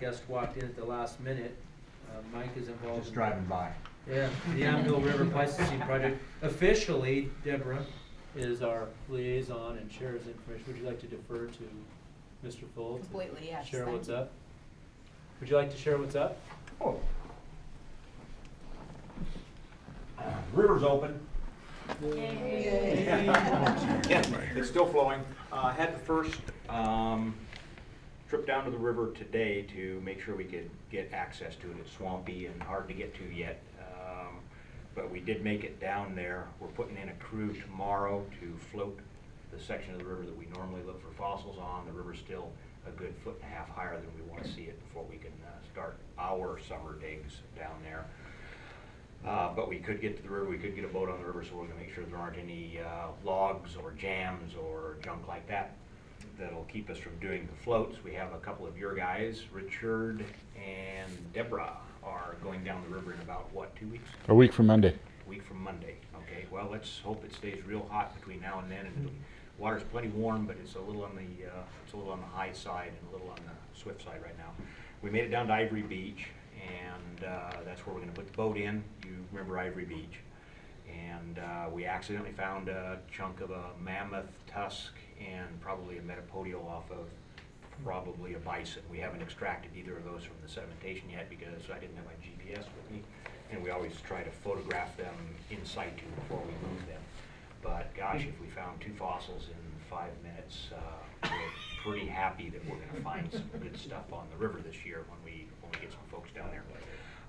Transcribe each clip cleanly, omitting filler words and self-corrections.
guest walked in at the last minute. Mike is involved. Just driving by. Yeah, the Annabelle River Pleistocene Project. Officially, Deborah is our liaison and shares information. Would you like to defer to Mr. Full to Completely, yes. share Thank what's you. up? Would you like to share what's up? Oh. River's open. Yay. Yeah, it's still flowing. Had the first trip down to the river today to make sure we could get access to it. It's swampy and hard to get to yet, but we did make it down there. We're putting in a crew tomorrow to float the section of the river that we normally look for fossils on. The river's still a good 1.5 feet higher than we want to see it before we can start our summer digs down there. But we could get to the river, we could get a boat on the river, so we're going to make sure there aren't any logs or jams or junk like that that'll keep us from doing the floats. We have a couple of your guys, Richard and Deborah, are going down the river in about, what, 2 weeks? A week from Monday. A week from Monday. Okay, well, let's hope it stays real hot between now and then. And water's plenty warm, but it's a little on the high side and a little on the swift side right now. We made it down to Ivory Beach, and that's where we're going to put the boat in. You remember Ivory Beach. And we accidentally found a chunk of a mammoth tusk and probably a metapodial off of probably a bison. We haven't extracted either of those from the sedimentation yet because I didn't have my GPS with me, and we always try to photograph them in situ before we move them. But gosh, if we found 2 fossils in 5 minutes, we're pretty happy that we're going to find some good stuff on the river this year when we get some folks down there.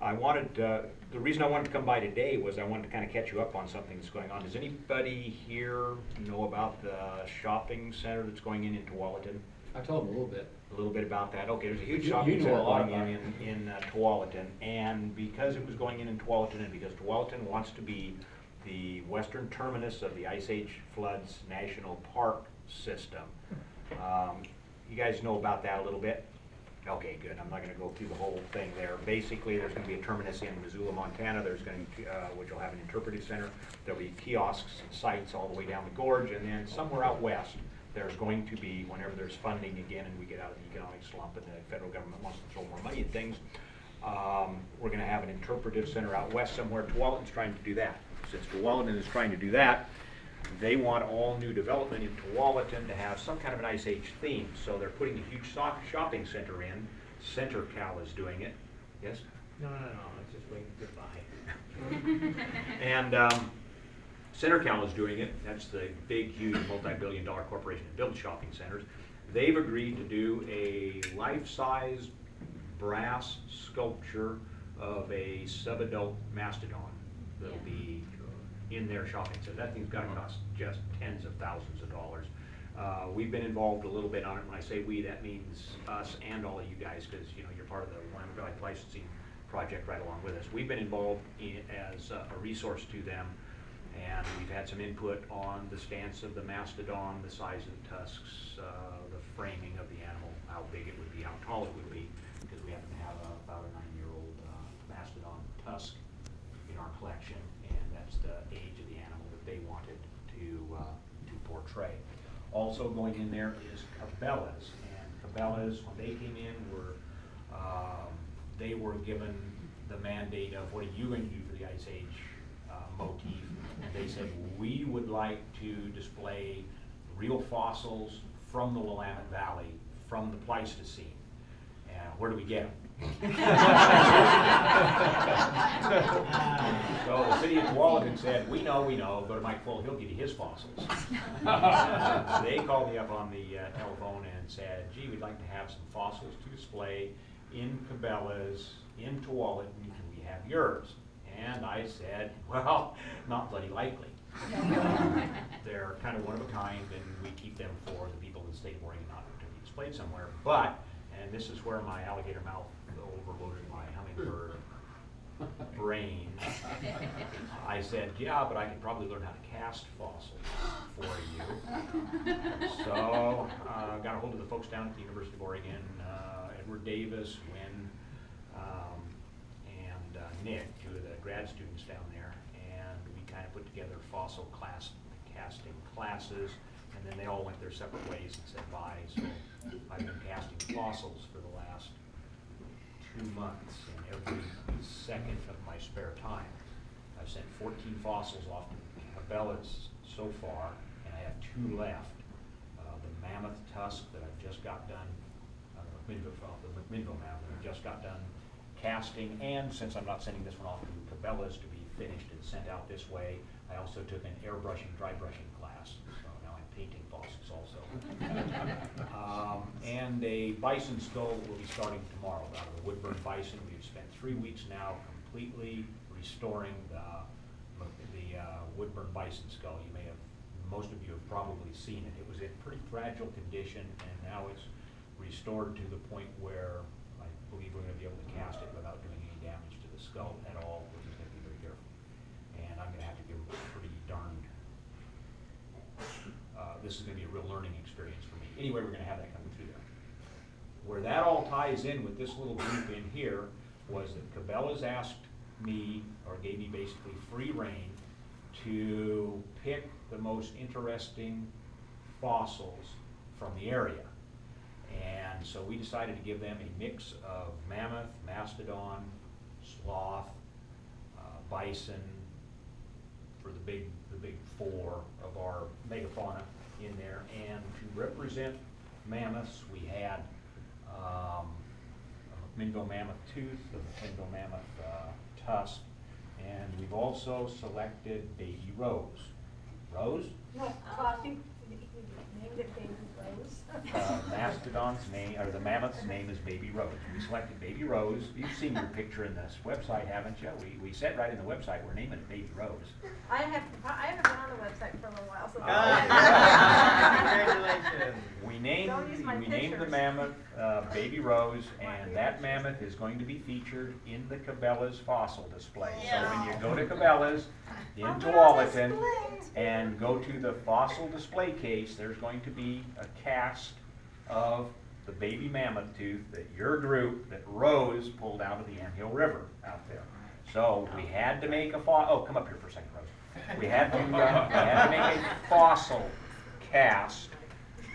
I wanted, the reason I wanted to come by today was I wanted to kind of catch you up on something that's going on. Does anybody here know about the shopping center that's going in Tualatin? I told him a little bit. A little bit about that. Okay, there's a huge shopping center going in Tualatin, and because it was going in Tualatin, and because Tualatin wants to be the western terminus of the Ice Age Floods National Park system, you guys know about that a little bit? Okay, good. I'm not going to go through the whole thing there. Basically, there's going to be a terminus in Missoula, Montana. There's going to, which will have an interpretive center. There'll be kiosks and sites all the way down the gorge, and then somewhere out west, there's going to be, whenever there's funding again and we get out of the economic slump and the federal government wants to throw more money at things, we're going to have an interpretive center out west somewhere. Tualatin's trying to do that. Since Tualatin is trying to do that, they want all new development in Tualatin to have some kind of an Ice Age theme. So they're putting a huge shopping center in. CenterCal is doing it. Yes? No, it's just waiting goodbye. And CenterCal is doing it. That's the big, huge, multi-billion-dollar corporation that builds shopping centers. They've agreed to do a life-size brass sculpture of a subadult mastodon that'll be in their shopping center. That thing's got to cost just tens of thousands of dollars. We've been involved a little bit on it. When I say we, that means us and all of you guys, because you know you're part of the Willamette Valley Pleistocene Project right along with us. We've been involved as a resource to them, and we've had some input on the stance of the mastodon, the size of the tusks, the framing of the animal, how big it would be, how tall it would be, because we happen to have about a 9-year-old mastodon tusk in our collection, and that's the age of the animal that they wanted to portray. Also going in there is Cabela's, and Cabela's, when they came in, they were given the mandate of what are you going to do for the Ice Age motif, and they said we would like to display real fossils from the Willamette Valley, from the Pleistocene. And where do we get them? So the city of Tualatin said, we know, go to Mike Full, he'll give you his fossils. They called me up on the telephone and said, gee, we'd like to have some fossils to display in Cabela's, in Tualatin, can we have yours? And I said, well, not bloody likely. They're kind of one of a kind, and we keep them for the people in the state of Oregon not to be displayed somewhere. But, and this is where my alligator mouth overloaded my hummingbird brain. I said, yeah, but I could probably learn how to cast fossils for you. So, got a hold of the folks down at the University of Oregon, Edward Davis, Wynn, and Nick, 2 of the grad students down there, and we kind of put together fossil casting classes, and then they all went their separate ways and said bye. So I've been casting fossils for the last 2 months in every second of my spare time. I've sent 14 fossils off to Cabela's so far, and I have 2 left. The mammoth tusk that I've just got done, the McMinnville mammoth, I've just got done casting, and since I'm not sending this one off to Cabela's to be finished and sent out this way, I also took an airbrushing, dry brushing class, so now I'm painting fossils also. And a bison skull that will be starting tomorrow out of the woodburn bison. We've spent 3 weeks now completely restoring the woodburn bison skull. You may have, most of you have probably seen it. It was in pretty fragile condition, and now it's restored to the point where I believe we're going to be able to cast it without doing any damage to the skull at all, which is going to be very careful. And I'm going to have to give them pretty darned, this is going to be a real learning experience for me. Anyway, we're going to have that coming through there. Where that all ties in with this little group in here was that Cabela's asked me, or gave me basically free rein, to pick the most interesting fossils from the area. And so we decided to give them a mix of mammoth, mastodon, sloth, bison, for the big 4 of our megafauna in there. And to represent mammoths, we had a McMinnville mammoth tooth, the McMinnville mammoth tusk, and we've also selected baby Rose. Rose? No, I think we named it Baby Rose. Mastodon's name, or the mammoth's name is Baby Rose. We selected Baby Rose. You've seen your picture in this website, haven't you? We said right in the website, we're naming it Baby Rose. I haven't been on the website for a little while, so. Congratulations. We named Don't use my the pictures. mammoth Baby Rose, and that mammoth is going to be featured in the Cabela's fossil display. So when you go to Cabela's in Tualatin and go to the fossil display case, there's going to be a cast of the baby mammoth tooth that your group, that Rose, pulled out of the Anthill River out there. So we had to make a oh, come up here for a second, Rose. We had to make a fossil cast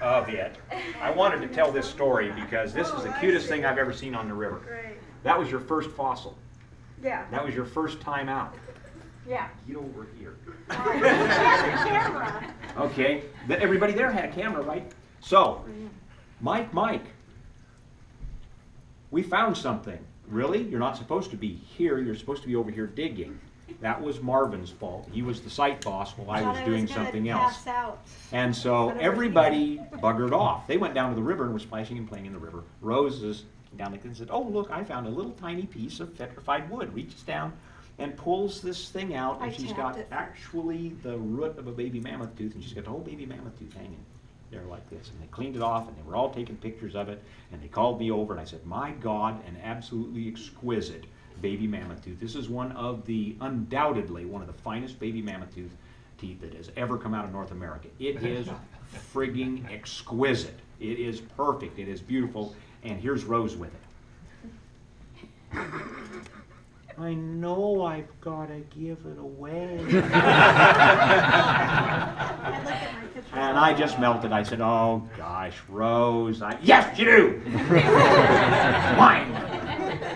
of it. I wanted to tell this story because this is the cutest thing I've ever seen on the river. Great. That was your first fossil. Yeah. That was your first time out. Yeah. Get over here. Camera. Okay, everybody there had a camera, right? So, Mike, we found something. Really? You're not supposed to be here, you're supposed to be over here digging. That was Marvin's fault. He was the site boss while I was doing something else. And so everybody buggered off. They went down to the river and were splashing and playing in the river. Rose is down there and said, oh look, I found a little tiny piece of petrified wood. Reaches down and pulls this thing out, and she's got actually the root of a baby mammoth tooth, and she's got the whole baby mammoth tooth hanging there like this. And they cleaned it off, and they were all taking pictures of it, and they called me over, and I said, my God, an absolutely exquisite baby mammoth tooth. This is one of the, undoubtedly, one of the finest baby mammoth teeth that has ever come out of North America. It is frigging exquisite. It is perfect. It is beautiful. And here's Rose with it. I know I've got to give it away. And I just melted. I said, oh gosh, Rose. Yes, you do! Mine!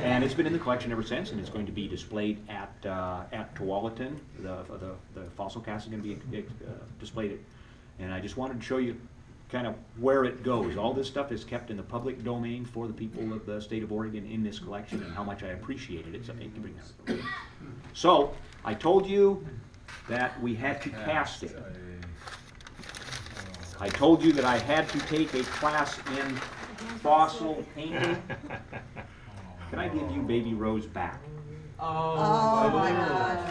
And it's been in the collection ever since, and it's going to be displayed at Tualatin. The fossil cast is going to be displayed. And I just wanted to show you kind of where it goes. All this stuff is kept in the public domain for the people of the state of Oregon in this collection, and how much I appreciated it. So, you can bring that up. So I told you that we had to cast it. I told you that I had to take a class in fossil painting. Can I give you Baby Rose back? Oh my gosh.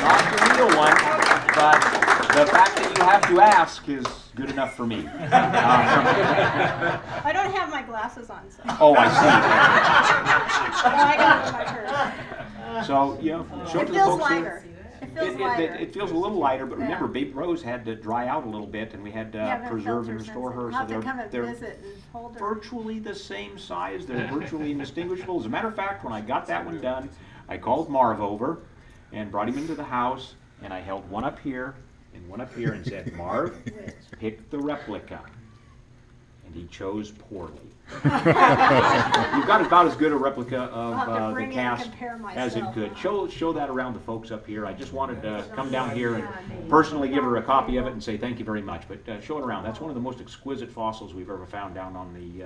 Not the real one, but the fact that you have to ask is good enough for me. I don't have my glasses on, so. Oh, I I got it in my purse. see. So, you know, show it It to the feels folks here. lighter. It feels lighter. It feels a little lighter, but remember, Yeah. Baby Rose had to dry out a little bit, and we had to preserve and restore her. I'll So have to come and they're visit and hold her. virtually the same size. They're virtually indistinguishable. As a matter of fact, when I got that one done, I called Marv over and brought him into the house, and I held one up here and one up here and said, Marv, pick the replica. And he chose poorly. You've got about as good a replica I'll have to of the bring it and cast compare as it myself. could. Show that around the folks up here. I just wanted to come down here and personally give her a copy of it and say thank you very much. But show it around. That's one of the most exquisite fossils we've ever found down on the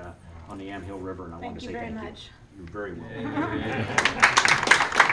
Amhill River, and I wanted to say thank you. Thank you very much. You're very welcome.